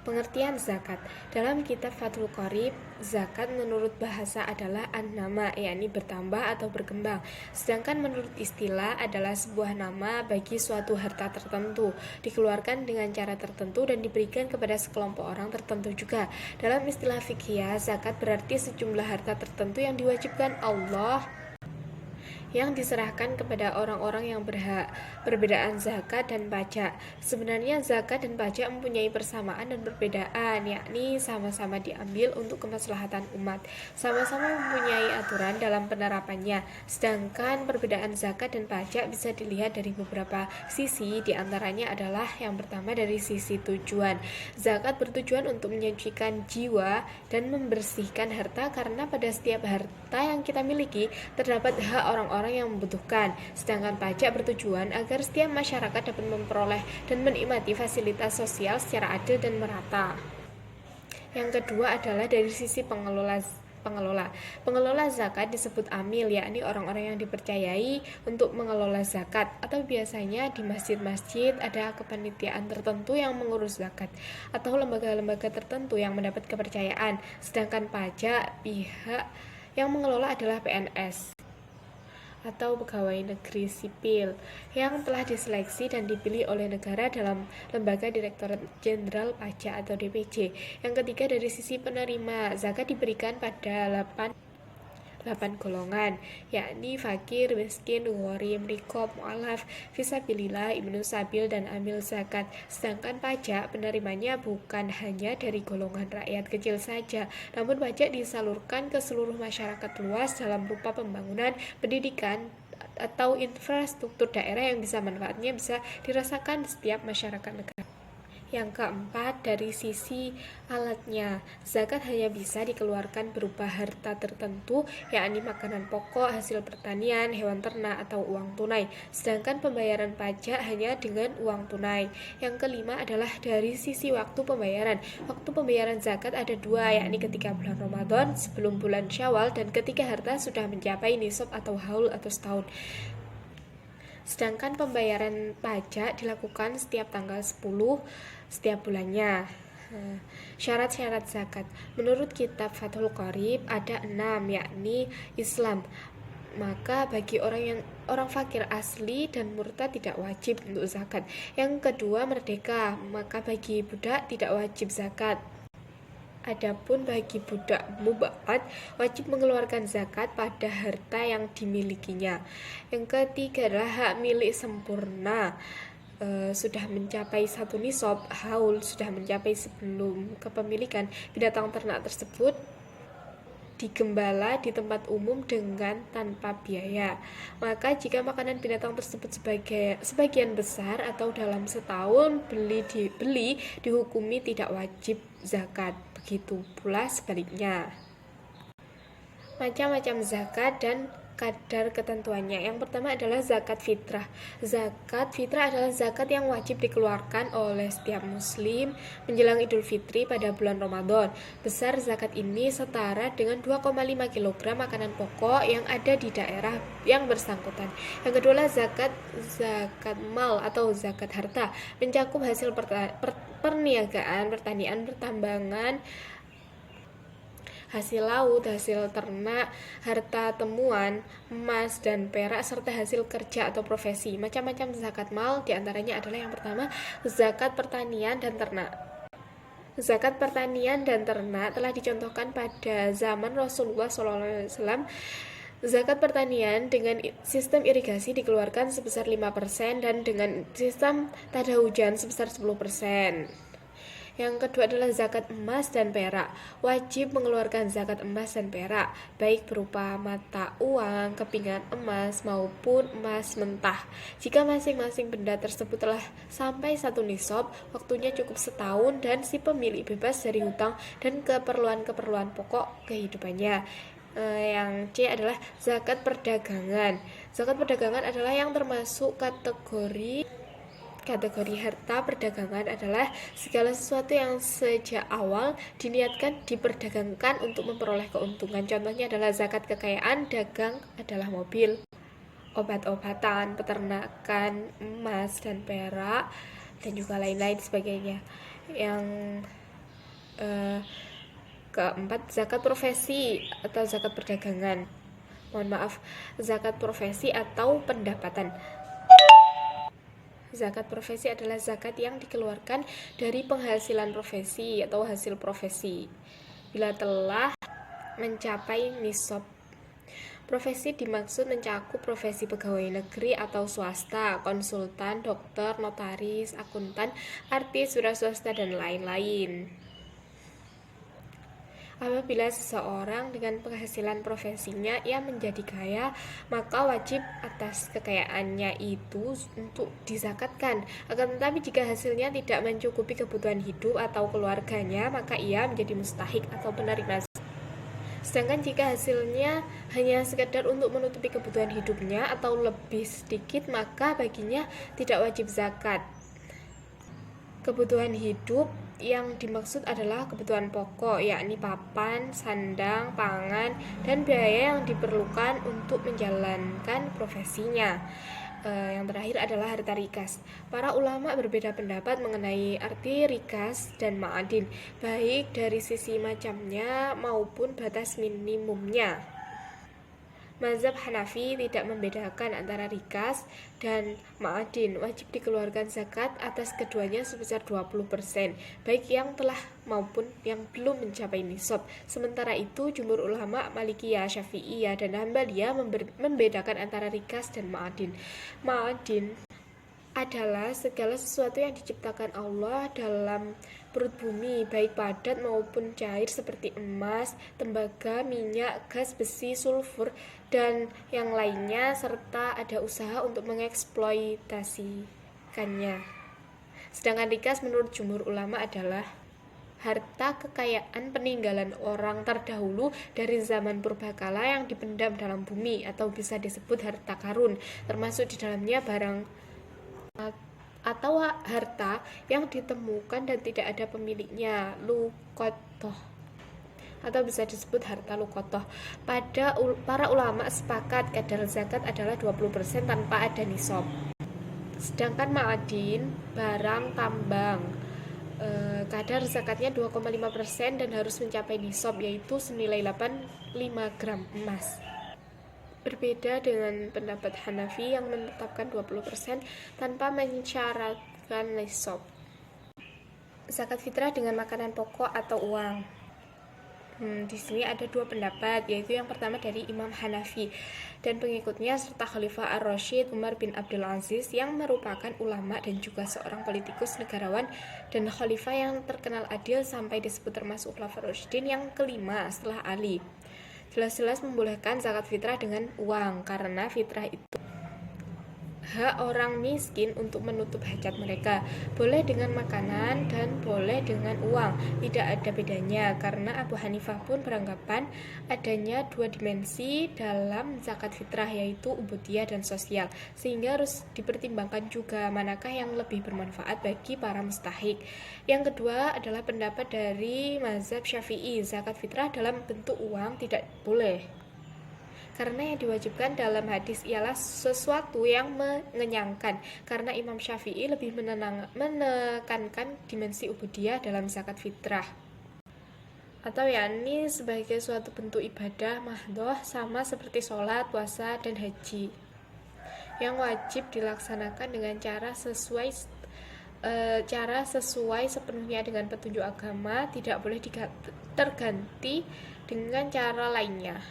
Pengertian zakat. Dalam kitab Fathul Qorib, zakat menurut bahasa adalah an-nama, yakni bertambah atau berkembang. Sedangkan menurut istilah adalah sebuah nama bagi suatu harta tertentu, dikeluarkan dengan cara tertentu dan diberikan kepada sekelompok orang tertentu juga. Dalam istilah fikih, zakat berarti sejumlah harta tertentu yang diwajibkan Allah yang diserahkan kepada orang-orang yang berhak. Perbedaan zakat dan pajak. Sebenarnya zakat dan pajak mempunyai persamaan dan perbedaan, yakni sama-sama diambil untuk kemaslahatan umat, sama-sama mempunyai aturan dalam penerapannya. Sedangkan perbedaan zakat dan pajak bisa dilihat dari beberapa sisi, diantaranya adalah yang pertama dari sisi tujuan. Zakat bertujuan untuk menyucikan jiwa dan membersihkan harta, karena pada setiap harta yang kita miliki terdapat hak orang-orang yang membutuhkan. Sedangkan pajak bertujuan agar setiap masyarakat dapat memperoleh dan menikmati fasilitas sosial secara adil dan merata. Yang kedua adalah dari sisi pengelola. Pengelola zakat disebut amil, yakni orang-orang yang dipercayai untuk mengelola zakat, atau biasanya di masjid-masjid ada kepanitiaan tertentu yang mengurus zakat, atau lembaga-lembaga tertentu yang mendapat kepercayaan. Sedangkan pajak, pihak yang mengelola adalah PNS atau pegawai negeri sipil yang telah diseleksi dan dipilih oleh negara dalam lembaga Direktorat Jenderal Pajak atau DPJ. Yang ketiga dari sisi penerima, zakat diberikan pada 8 golongan, yakni fakir, miskin, gharim, riqab, mu'alaf, fisabilillah, ibnu sabil, dan amil zakat. Sedangkan pajak penerimanya bukan hanya dari golongan rakyat kecil saja, namun pajak disalurkan ke seluruh masyarakat luas dalam rupa pembangunan, pendidikan, atau infrastruktur daerah yang manfaatnya bisa dirasakan setiap masyarakat negara. Yang keempat, dari sisi alatnya, zakat hanya bisa dikeluarkan berupa harta tertentu, yakni makanan pokok, hasil pertanian, hewan ternak, atau uang tunai. Sedangkan pembayaran pajak hanya dengan uang tunai. Yang kelima adalah dari sisi waktu pembayaran. Waktu pembayaran zakat ada dua, yakni ketika bulan Ramadan, sebelum bulan Syawal, dan ketika harta sudah mencapai nisab atau haul atau setahun. Sedangkan pembayaran pajak dilakukan setiap tanggal 10 setiap bulannya. Syarat-syarat zakat. Menurut kitab Fathul Qorib ada 6, yakni Islam. Maka bagi orang fakir asli dan murtad tidak wajib untuk zakat. Yang kedua, merdeka. Maka bagi budak tidak wajib zakat. Adapun bagi budak mubad wajib mengeluarkan zakat pada harta yang dimilikinya. Yang ketiga adalah hak milik sempurna. Sudah mencapai 1 nisab, haul sudah mencapai sebelum kepemilikan binatang ternak tersebut digembala di tempat umum dengan tanpa biaya. Maka jika makanan binatang tersebut sebagian besar atau dalam setahun beli dihukumi tidak wajib zakat. Begitu pula sebaliknya. Macam-macam zakat dan kadar ketentuannya. Yang pertama adalah zakat fitrah. Zakat fitrah adalah zakat yang wajib dikeluarkan oleh setiap muslim menjelang Idul Fitri pada bulan Ramadan. Besar zakat ini setara dengan 2,5 kg makanan pokok yang ada di daerah yang bersangkutan. Yang kedua adalah zakat mal atau zakat harta, mencakup hasil perniagaan, pertanian, pertambangan, hasil laut, hasil ternak, harta temuan, emas dan perak, serta hasil kerja atau profesi. Macam-macam zakat mal diantaranya adalah yang pertama, zakat pertanian dan ternak. Zakat pertanian dan ternak telah dicontohkan pada zaman Rasulullah SAW. Zakat pertanian dengan sistem irigasi dikeluarkan sebesar 5% dan dengan sistem tada hujan sebesar 10%. Yang kedua adalah zakat emas dan perak. Wajib mengeluarkan zakat emas dan perak, baik berupa mata uang, kepingan emas, maupun emas mentah. Jika masing-masing benda tersebut telah sampai 1 nisab, waktunya cukup setahun dan si pemilik bebas dari hutang dan keperluan-keperluan pokok kehidupannya. Yang C adalah zakat perdagangan. Zakat perdagangan adalah yang termasuk kategori harta perdagangan adalah segala sesuatu yang sejak awal diniatkan diperdagangkan untuk memperoleh keuntungan. Contohnya adalah zakat kekayaan, dagang adalah mobil, obat-obatan, peternakan, emas dan perak, dan juga lain-lain sebagainya. Yang Keempat, zakat profesi atau zakat perdagangan. Zakat profesi atau pendapatan. Zakat profesi adalah zakat yang dikeluarkan dari penghasilan profesi atau hasil profesi bila telah mencapai nisab. Profesi dimaksud mencakup profesi pegawai negeri atau swasta, konsultan, dokter, notaris, akuntan, artis, wira swasta, dan lain-lain. Apabila seseorang dengan penghasilan profesinya ia menjadi kaya, maka wajib atas kekayaannya itu untuk dizakatkan. Akan tetapi jika hasilnya tidak mencukupi kebutuhan hidup atau keluarganya, maka ia menjadi mustahik atau penerima. Sedangkan jika hasilnya hanya sekedar untuk menutupi kebutuhan hidupnya atau lebih sedikit, maka baginya tidak wajib zakat. Kebutuhan hidup yang dimaksud adalah kebutuhan pokok, yakni papan, sandang, pangan, dan biaya yang diperlukan untuk menjalankan profesinya. Yang terakhir adalah harta rikas. Para ulama berbeda pendapat mengenai arti rikas dan ma'adin, baik dari sisi macamnya maupun batas minimumnya. Mazhab Hanafi tidak membedakan antara rikas dan ma'adin. Wajib dikeluarkan zakat atas keduanya sebesar 20%, baik yang telah maupun yang belum mencapai nisab. Sementara itu, jumhur ulama Malikiyah, Syafi'iyah, dan Hanbaliyah membedakan antara rikas dan ma'adin. Ma'adin adalah segala sesuatu yang diciptakan Allah dalam perut bumi, baik padat maupun cair seperti emas, tembaga, minyak, gas, besi, sulfur, dan yang lainnya, serta ada usaha untuk mengeksploitasikannya. Sedangkan rikas menurut jumhur ulama adalah harta kekayaan peninggalan orang terdahulu dari zaman purbakala yang dipendam dalam bumi, atau bisa disebut harta karun, termasuk di dalamnya barang atau harta yang ditemukan dan tidak ada pemiliknya, luqotoh, atau bisa disebut harta luqotoh. Para ulama sepakat kadar zakat adalah 20% tanpa ada nisab. Sedangkan ma'adin, barang tambang, kadar zakatnya 2,5% dan harus mencapai nisab, yaitu senilai 85 gram emas. Berbeda dengan pendapat Hanafi yang menetapkan 20% tanpa mensyaratkan nisab. Zakat fitrah dengan makanan pokok atau uang. Di sini ada dua pendapat, yaitu yang pertama dari Imam Hanafi dan pengikutnya serta Khalifah Ar-Rasyid Umar bin Abdul Aziz yang merupakan ulama dan juga seorang politikus negarawan dan khalifah yang terkenal adil sampai disebut termasuk Khulafaur Rasyidin yang kelima setelah Ali. Jelas-jelas membolehkan zakat fitrah dengan uang, karena fitrah itu hak orang miskin untuk menutup hajat mereka. Boleh dengan makanan dan boleh dengan uang, tidak ada bedanya, karena Abu Hanifah pun beranggapan adanya dua dimensi dalam zakat fitrah, yaitu ubudiyah dan sosial, sehingga harus dipertimbangkan juga manakah yang lebih bermanfaat bagi para mustahik. Yang kedua adalah pendapat dari mazhab Syafi'i, zakat fitrah dalam bentuk uang tidak boleh, karena yang diwajibkan dalam hadis ialah sesuatu yang mengenyangkan, karena Imam Syafi'i lebih menekankan dimensi ubudiyah dalam zakat fitrah, atau yakni sebagai suatu bentuk ibadah mahdhoh sama seperti sholat, puasa, dan haji yang wajib dilaksanakan dengan cara sesuai sepenuhnya dengan petunjuk agama, tidak boleh terganti dengan cara lainnya.